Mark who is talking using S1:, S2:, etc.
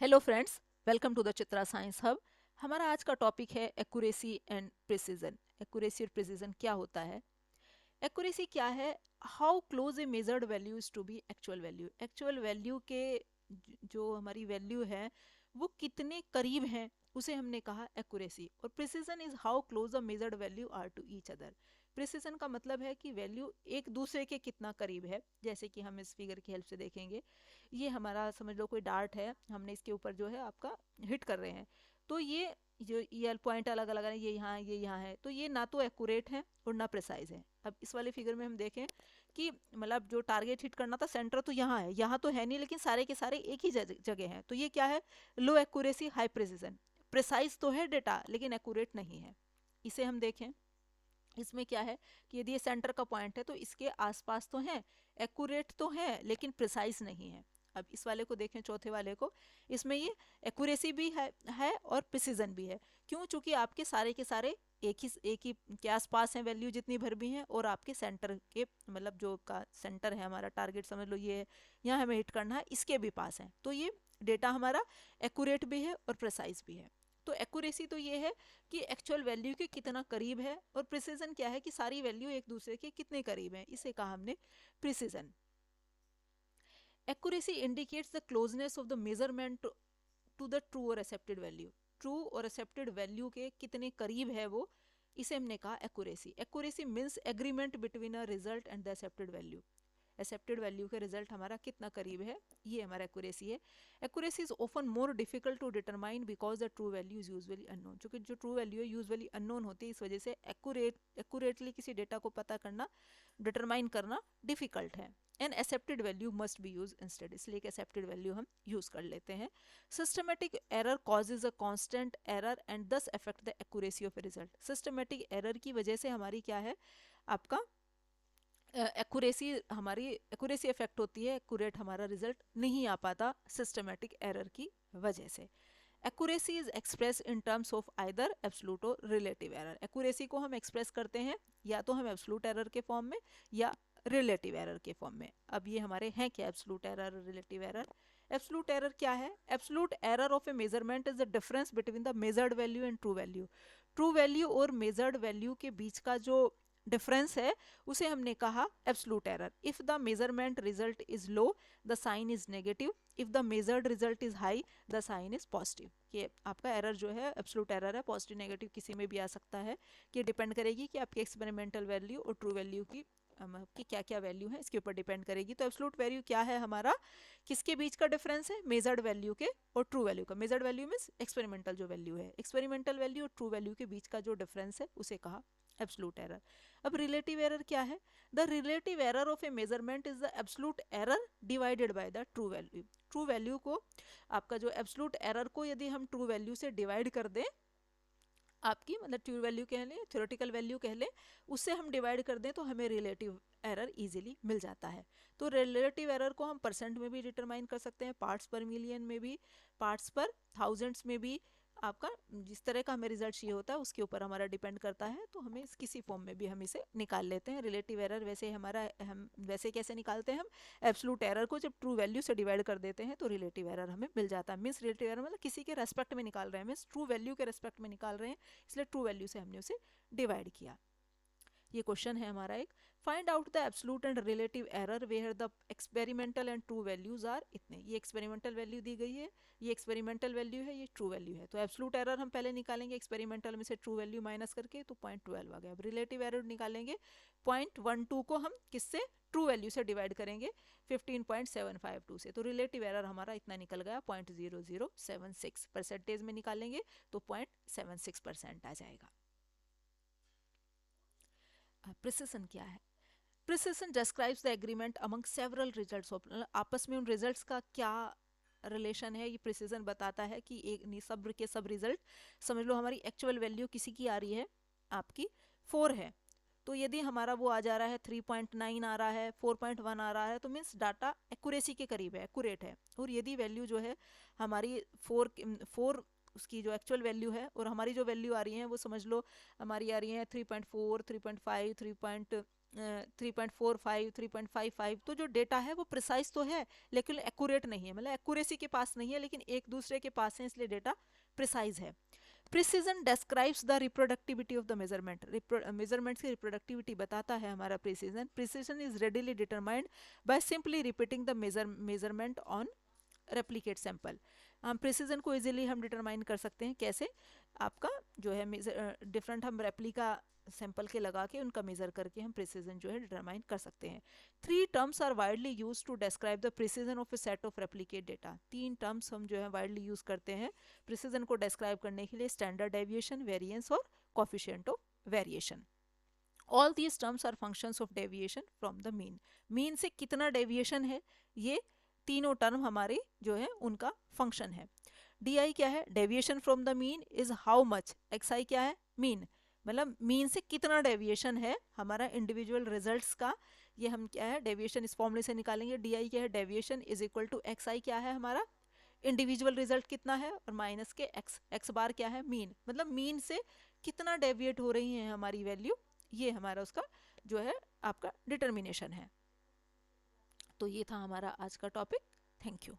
S1: Hello friends, welcome to the Chitra science hub. हमारा आज का टॉपिक है एक्यूरेसी एंड प्रिसीजन। एक्यूरेसी और प्रिसीजन क्या होता है? एक्यूरेसी क्या है? How close a measured value is to be actual value. Actual value के जो हमारी वैल्यू है वो कितने करीब हैं, उसे हमने कहा एक्यूरेसी। और precision is how close the measured value are to each other. Precision का मतलब है कि वैल्यू एक दूसरे के कितना करीब है। जैसे कि हम इस फिगर की हेल्प से देखेंगे, ये हमारा समझ लो कोई डार्ट है, हमने इसके ऊपर जो है आपका हिट कर रहे हैं, तो ये जो ये पॉइंट अलग अलग है, ये यहाँ है, तो ये ना तो एक्यूरेट है और ना प्रिसाइज है। अब इस वाले फिगर में हम देखें कि मतलब जो टारगेट हिट करना था, सेंटर तो यहाँ है, यहाँ तो है नहीं, लेकिन सारे के सारे एक ही जगह हैं, तो ये क्या है? लो एक्यूरेसी हाई प्रिसिजन। प्रिसाइज तो है डेटा लेकिन एक्यूरेट नहीं है। इसे हम देखें, इसमें क्या है कि यदि ये सेंटर का पॉइंट है तो इसके आसपास तो है, एक्यूरेट तो है लेकिन प्रिसाइज नहीं है। अब इस वाले को देखें, चौथे वाले को, इसमें ये एक्यूरेसी भी है और प्रिसीजन भी है। क्यों? चूंकि आपके सारे के सारे एक ही के आसपास हैं, वैल्यू जितनी भर भी हैं, और आपके सेंटर के मतलब जो का सेंटर है, हमारा टारगेट समझ लो ये है, यहाँ हमें हिट करना है, इसके भी पास है, तो ये डेटा हमारा एक्यूरेट भी है और प्रिसाइज भी है। तो एक्यूरेसी तो ये है कि एक्चुअल वैल्यू के कितना करीब है, और प्रिसीजन क्या है कि सारी वैल्यू एक दूसरे के कितने करीब है, इसे कहा हमने precision. Accuracy indicates the closeness of the measurement to the true और एक्सेप्टेड वैल्यू। ट्रू और एक्सेप्टेड वैल्यू के कितने करीब है वो, इसे हमने कहा एक्यूरेसी। Accuracy means agreement between a result and the accepted value. Accepted value के रिजल्ट हमारा कितना करीब है, ये हमारा एक्यूरेसी है। Accuracy is often more difficult to determine because the true value is usually unknown. क्योंकि जो ट्रू वैल्यू है यूजुअली अननोन होती है, इस वजह से एक्यूरेटली किसी डेटा को पता करना, डिटरमाइन करना डिफिकल्ट है। An accepted value must be use instead, इसलिए एक एक्सेप्टेड वैल्यू हम यूज कर लेते हैं। Systematic error causes a constant error and thus affect the accuracy of a result. Systematic error की वजह से हमारी क्या है, आपका एक्यूरेसी, हमारी एक्यूरेसी इफेक्ट होती है, एक्यूरेट हमारा रिजल्ट नहीं आ पाता सिस्टमेटिक एरर की वजह से। Accuracy is express in terms of either absolute और रिलेटिव एरर। एक्यूरेसी को हम एक्सप्रेस करते हैं या तो हम एब्सोल्यूट एरर के फॉर्म में या रिलेटिव एरर के फॉर्म में। अब ये हमारे हैं क्या, absolute error, relative error? Absolute error क्या है? Absolute error of a measurement is the difference between the measured value and true value. True value और मेजर्ड वैल्यू के बीच का जो डिफरेंस है उसे हमने कहा absolute error. If the measurement result is low, the sign is negative. If the measured result is high, the sign is positive. ये आपका एरर जो है एब्सोल्यूट एरर है, पॉजिटिव नेगेटिव किसी में भी आ सकता है, कि डिपेंड करेगी कि आपकी एक्सपेरिमेंटल वैल्यू और ट्रू वैल्यू की आपकी क्या क्या वैल्यू है, इसके ऊपर डिपेंड करेगी। तो एब्सोल्यूट वैल्यू क्या है हमारा, किसके बीच का डिफरेंस है? मेजर्ड वैल्यू के और ट्रू वैल्यू का। मेजर्ड वैल्यू मीन्स एक्सपेरिमेंटल जो वैल्यू है, एक्सपेरिमेंटल वैल्यू और ट्रू वैल्यू के बीच का जो डिफरेंस है उसे कहा एब्सोल्यूट एरर। अब रिलेटिव एरर क्या है? The relative error of a measurement is the absolute error divided by the true value. True value को, आपका जो एब्सोल्यूट एरर को यदि हम ट्रू वैल्यू से डिवाइड कर दें, आपकी मतलब ट्रू वैल्यू कह लें, थ्योरेटिकल वैल्यू कह लें, उससे हम डिवाइड कर दें तो हमें रिलेटिव एरर इजीली मिल जाता है। तो रिलेटिव एरर को हम परसेंट में भी डिटरमाइन कर सकते हैं, पार्ट्स पर मिलियन में भी, पार्ट्स पर थाउजेंड्स में भी। आपका जिस तरह का हमें रिजल्ट चाहिए होता है उसके ऊपर हमारा डिपेंड करता है, तो हमें किसी फॉर्म में भी हम इसे निकाल लेते हैं। रिलेटिव एरर वैसे हमारा, हम वैसे कैसे निकालते हैं, हम एब्सोल्यूट एरर को जब ट्रू वैल्यू से डिवाइड कर देते हैं तो रिलेटिव एरर हमें मिल जाता है। मीन्स रिलेटिव एरर मतलब किसी के रेस्पेक्ट में निकाल रहे हैं, मीन्स ट्रू वैल्यू के रेस्पेक्ट में निकाल रहे हैं, इसलिए ट्रू वैल्यू से हमने उसे डिवाइड किया। ये क्वेश्चन है हमारा एक, find out the absolute and relative error where the experimental and true values are इतने। ये एक्सपेरिमेंटल वैल्यू दी गई है, ये एक्सपेरिमेंटल वैल्यू है, ये ट्रू वैल्यू है। तो एब्सोल्यूट एरर हम पहले निकालेंगे, एक्सपेरिमेंटल में से ट्रू वैल्यू माइनस करके, तो 0.12 आ गया। अब रिलेटिव एरर निकालेंगे, 0.12 को हम किससे, ट्रू वैल्यू से डिवाइड करेंगे 15.752 से, तो रिलेटिव एरर हमारा इतना निकल गया 0.0076। परसेंटेज में निकालेंगे तो 0.76% आ जाएगा। प्रिसिशन क्या है? Precision describes the agreement among several results of, आपस में उन रिजल्ट्स का क्या रिलेशन है, ये प्रिसिजन बताता है कि एक सब के सब रिजल्ट, समझ लो हमारी एक्चुअल वैल्यू किसी की आ रही है, आपकी 4 है, तो यदि हमारा वो आ जा रहा है 3.9 आ रहा है, 4.1 आ रहा है, तो मीन्स डाटा एक्यूरेसी के करीब है, एक्यूरेट है। और यदि वैल्यू जो है हमारी 4 उसकी जो एक्चुअल वैल्यू है और हमारी जो वैल्यू आ रही है वो समझ लो हमारी आ रही है 3.4, 3.5, 3.45, 3.55, तो जो डेटा है वो प्रिसाइज तो है लेकिन एक्यूरेट नहीं है, मतलब एक्यूरेसी के पास नहीं है, लेकिन एक दूसरे के पास है, इसलिए डेटा प्रिसाइज है। Precision describes the reproductivity of the measurement, measurements की रिप्रोडक्टिविटी बताता है हमारा precision. Precision is readily determined by simply repeating the measurement on replicate sample. हम प्रिसीजन को इजीली हम डिटरमाइन कर सकते हैं, कैसे? आपका जो है डिफरेंट हम रेप्लिका सैंपल के लगा के उनका मेजर करके हम प्रिसीजन जो है डिटरमाइन कर सकते हैं। 3 terms are widely use to describe the precision of a set of replicate data. 3 terms हम जो है वाइडली यूज करते हैं प्रिसीजन को डिस्क्राइब करने के लिए, स्टैंडर्ड डेविएशन, वेरिएंस और coefficient of variation. All these terms are functions of deviation from the mean. Mean से कितना डेविएशन है, ये तीनों टर्म हमारे जो है उनका फंक्शन है। डी आई क्या है? Deviation from the mean is how much, X I क्या है? मीन, मतलब मीन से कितना डेविएशन है हमारा इंडिविजुअल रिजल्ट्स का, ये हम क्या है डेविएशन इस फॉर्मूले से निकालेंगे। डी आई क्या है? Deviation is equal to X I क्या है हमारा इंडिविजुअल रिजल्ट कितना है, और माइनस के एक्स, एक्स बार क्या है? मीन, मतलब मीन से कितना डेविएट हो रही है हमारी वैल्यू, ये हमारा उसका जो है आपका डिटर्मिनेशन है। तो ये था हमारा आज का टॉपिक। Thank you.